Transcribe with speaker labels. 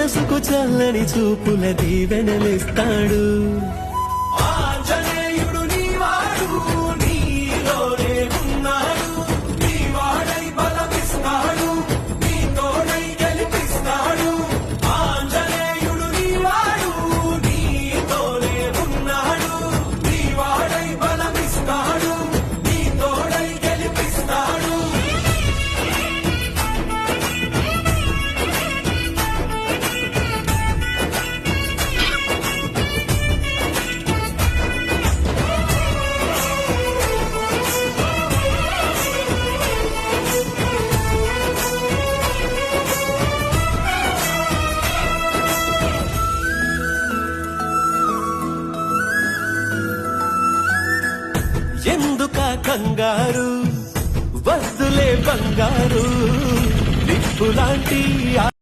Speaker 1: మనసుకు చల్లని చూపుల దీవెనలిస్తాడు.
Speaker 2: ఆంజనేయుడు నీవాడు, నీలోనే ఉన్నాడు, నీ వాడై బలమిస్తాడు, నీ తోడై గెలిపిస్తాడు. ఆంజనేయుడు నీవాడు, నీతోనే ఉన్నాడు, నీ వాడై బలమిస్తాడు, నీ తోడై గెలిపిస్తాడు.
Speaker 1: ఎందుక కంగారు, వద్దులే బంగారు, నిప్పులాంటి